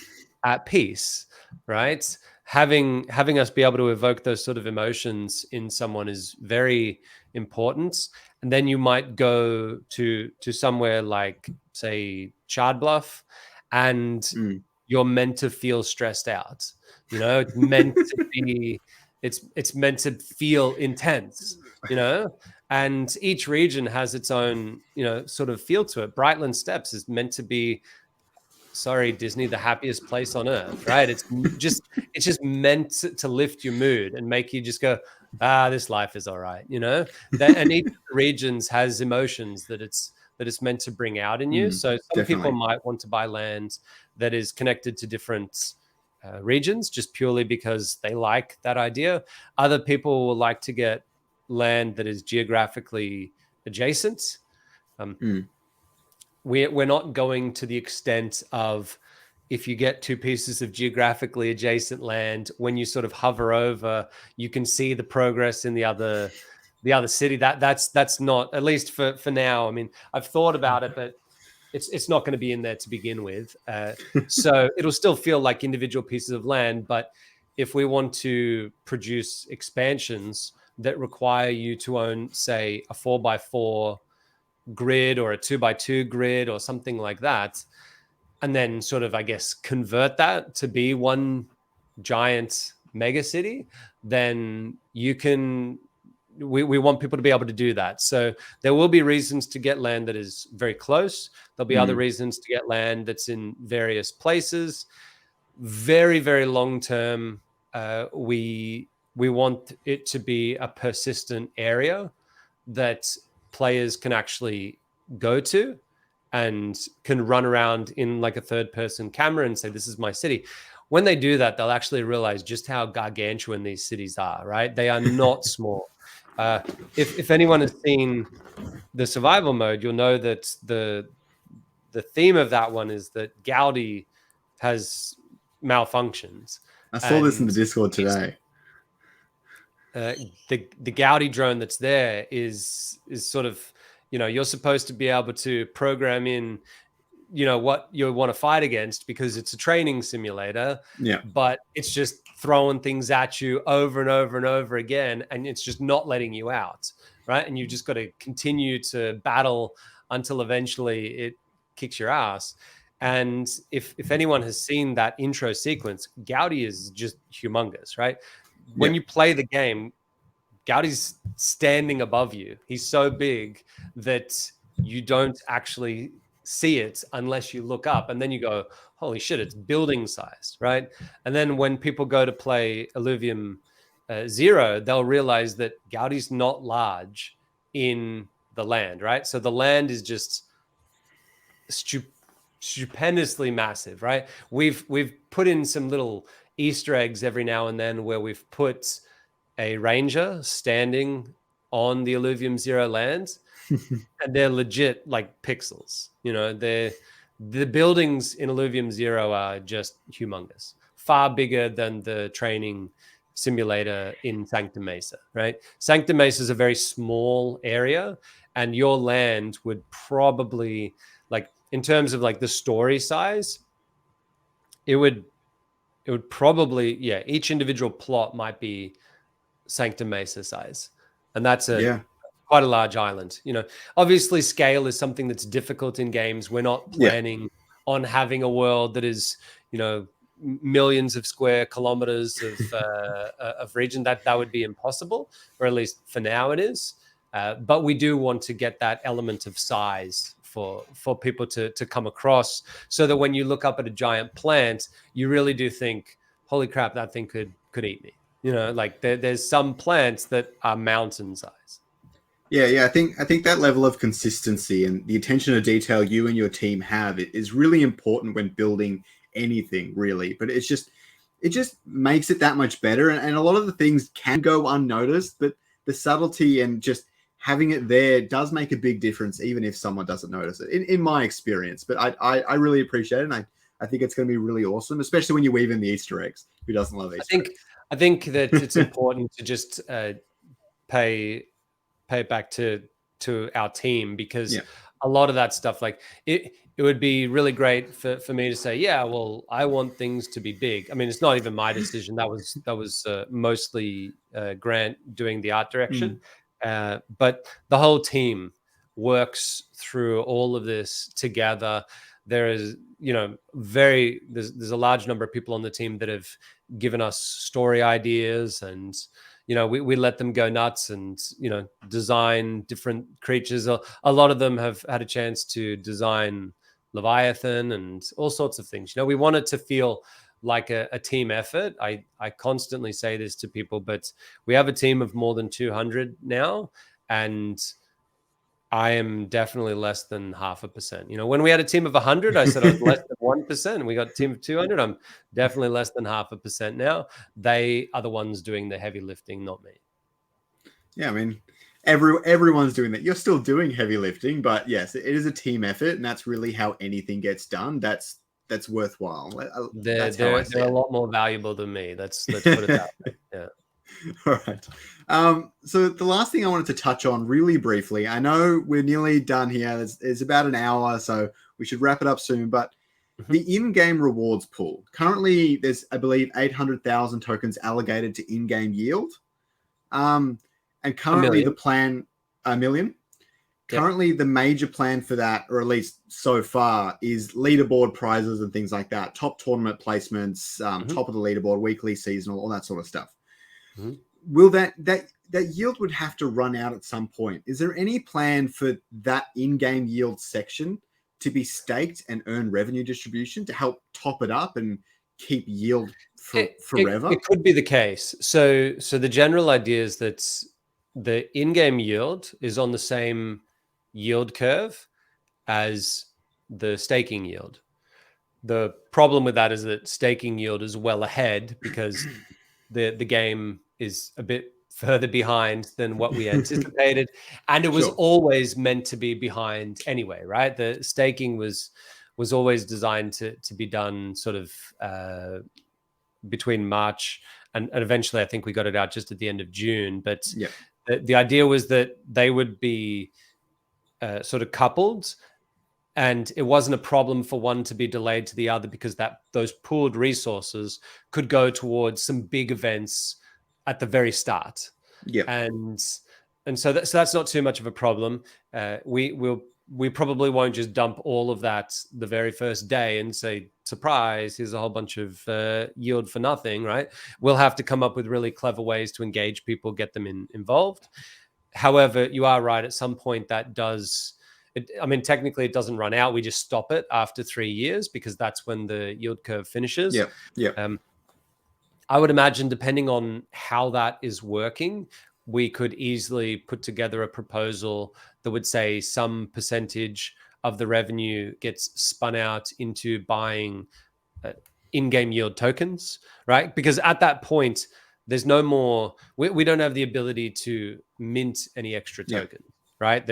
at peace, right? Having us be able to evoke those sort of emotions in someone is very important. And then you might go to somewhere like, say, Chard Bluff, and you're meant to feel stressed out. You know, it's meant to be, it's meant to feel intense, you know, and each region has its own, you know, sort of feel to it. Brightland Steps is meant to be, sorry, Disney, the happiest place on earth, right? It's just meant to lift your mood and make you just go, this life is all right, you know. And each of the regions has emotions that it's meant to bring out in you. So some people might want to buy land that is connected to different regions just purely because they like that idea. Other people will like to get land that is geographically adjacent. We're not going to the extent of, if you get two pieces of geographically adjacent land, when you sort of hover over, you can see the progress in the other city. That's not, at least for now. I mean, I've thought about it, but it's not going to be in there to begin with. So it'll still feel like individual pieces of land. But if we want to produce expansions that require you to own, say, a 4x4 grid or a 2x2 grid or something like that, and then sort of, I guess, convert that to be one giant mega city, then you can, we want people to be able to do that. So there will be reasons to get land that is very close. There'll be other reasons to get land that's in various places. Very, very long term, we want it to be a persistent area that players can actually go to and can run around in like a third person camera and say, this is my city. When they do that, they'll actually realize just how gargantuan these cities are, right? They are not small. If anyone has seen the survival mode, you'll know that the theme of that one is that Gaudi has malfunctions. I saw this in the Discord today. The Gaudi drone that's there is sort of, you know, you're supposed to be able to program in, you know, what you want to fight against because it's a training simulator. Yeah. But it's just throwing things at you over and over and over again, and it's just not letting you out, right? And you just got to continue to battle until eventually it kicks your ass. And if anyone has seen that intro sequence, Gaudi is just humongous, right? When you play the game, Gaudi's standing above you. He's so big that you don't actually see it unless you look up, and then you go, holy shit, it's building sized, right? And then when people go to play Illuvium Zero, they'll realize that Gaudi's not large in the land, right? So the land is just stupendously massive, right? We've put in some little Easter eggs every now and then where we've put a ranger standing on the Illuvium Zero land, and they're legit like pixels. You know, the buildings in Illuvium Zero are just humongous, far bigger than the training simulator in Sanctum Mesa, right? Sanctum Mesa is a very small area, and your land would probably, like, in terms of like the story size, it would probably, yeah, each individual plot might be Sanctum Mesa size. and that's Yeah. quite a large island. Obviously scale is something that's difficult in games. We're not planning on having a world that is, millions of square kilometers of region. That would be impossible, or at least for now it is. But we do want to get that element of size for people to come across, so that when you look up at a giant plant, you really do think, holy crap, that thing could eat me. Like there's some plants that are mountain size. Yeah. I think that level of consistency and the attention to detail you and your team have is really important when building anything, really. But it just makes it that much better. And a lot of the things can go unnoticed, but the subtlety and just having it there does make a big difference, even if someone doesn't notice it, in my experience. But I really appreciate it. And I think it's going to be really awesome, especially when you weave in the Easter eggs. Who doesn't love Easter eggs? I think that it's important to just pay it back to our team, because a lot of that stuff, like it would be really great for me to say, yeah, well, I want things to be big. I mean, it's not even my decision. That was mostly Grant doing the art direction. But the whole team works through all of this together. There is, there's a large number of people on the team that have given us story ideas, and we let them go nuts and design different creatures. A lot of them have had a chance to design Leviathan and all sorts of things. We want it to feel like a team effort. I constantly say this to people, but we have a team of more than 200 now, and I am definitely less than 0.5%. When we had a team of 100, I said I was less than 1%. We got a team of 200. I'm definitely less than 0.5% now. They are the ones doing the heavy lifting, not me. Yeah, I mean, everyone's doing that. You're still doing heavy lifting, but yes, it is a team effort, and that's really how anything gets done. That's worthwhile. They're a lot more valuable than me. Let's put it that way. Yeah. All right. So the last thing I wanted to touch on really briefly, I know we're nearly done here. It's about an hour, so we should wrap it up soon. But the in-game rewards pool, currently there's, I believe, 800,000 tokens allocated to in-game yield. And currently the plan, 1 million. Currently, the major plan for that, or at least so far, is leaderboard prizes and things like that. Top tournament placements, top of the leaderboard, weekly, seasonal, all that sort of stuff. Will that yield would have to run out at some point? Is there any plan for that in-game yield section to be staked and earn revenue distribution to help top it up and keep yield forever? It could be the case. So the general idea is that the in-game yield is on the same yield curve as the staking yield. The problem with that is that staking yield is well ahead, because the game is a bit further behind than what we anticipated. And it was always meant to be behind anyway, right? The staking was always designed to be done sort of between March and eventually I think we got it out just at the end of June. But the idea was that they would be sort of coupled, and it wasn't a problem for one to be delayed to the other, because those pooled resources could go towards some big events at the very start. And so that's not too much of a problem. We probably won't just dump all of that the very first day and say, surprise, here's a whole bunch of yield for nothing, right? We'll have to come up with really clever ways to engage people, get them involved. However, you are right. At some point that does... technically it doesn't run out. We just stop it after 3 years, because that's when the yield curve finishes. I would imagine, depending on how that is working, we could easily put together a proposal that would say some percentage of the revenue gets spun out into buying in-game yield tokens, right? Because at that point, there's no more... We don't have the ability to mint any extra tokens, right?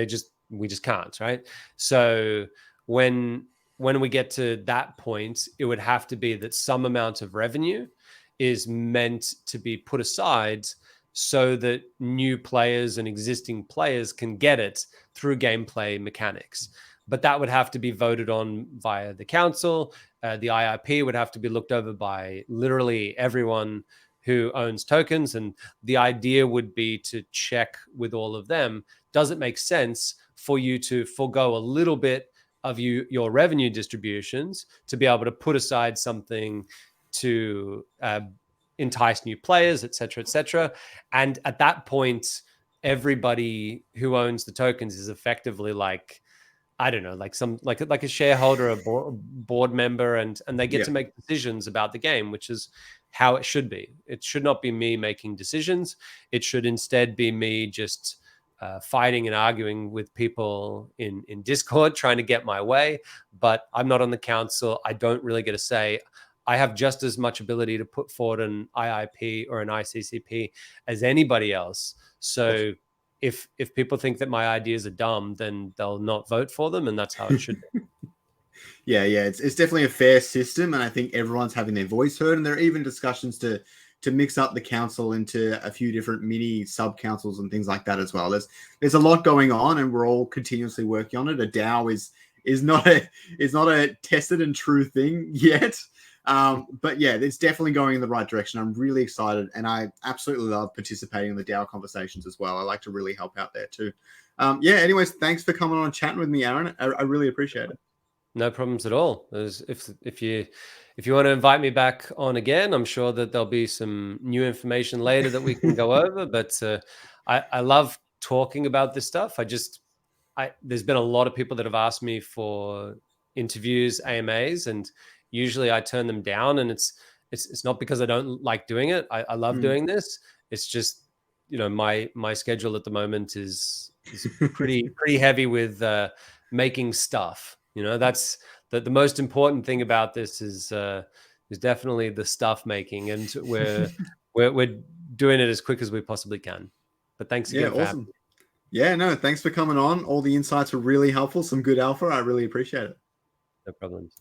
We just can't, right? So when we get to that point, it would have to be that some amount of revenue is meant to be put aside so that new players and existing players can get it through gameplay mechanics. But that would have to be voted on via the council. The IIP would have to be looked over by literally everyone who owns tokens, and the idea would be to check with all of them, does it make sense for you to forego a little bit of your revenue distributions to be able to put aside something to entice new players, et cetera, et cetera. And at that point, everybody who owns the tokens is effectively like, I don't know, like a shareholder, a board member, and they get to make decisions about the game, which is how it should be. It should not be me making decisions. It should instead be me just fighting and arguing with people in Discord, trying to get my way. But I'm not on the council. I don't really get a say. I have just as much ability to put forward an IIP or an ICCP as anybody else. So if people think that my ideas are dumb, then they'll not vote for them, and that's how it should be. Yeah, it's definitely a fair system, and I think everyone's having their voice heard. And there are even discussions to mix up the council into a few different mini sub councils and things like that as well. There's a lot going on, and we're all continuously working on it. A DAO is not a tested and true thing yet. But yeah, it's definitely going in the right direction. I'm really excited, and I absolutely love participating in the DAO conversations as well. I like to really help out there too. Anyways, thanks for coming on and chatting with me, Aaron. I really appreciate it. No problems at all. If you want to invite me back on again, I'm sure that there'll be some new information later that we can go over. But I love talking about this stuff. There's been a lot of people that have asked me for interviews, AMAs, and usually I turn them down. And it's not because I don't like doing it. I love doing this. It's just, my schedule at the moment is pretty heavy with making stuff. That's the most important thing about this is definitely the stuff making, and we're doing it as quick as we possibly can. But thanks again. Yeah, awesome. Yeah, no, thanks for coming on. All the insights were really helpful. Some good alpha. I really appreciate it. No problems.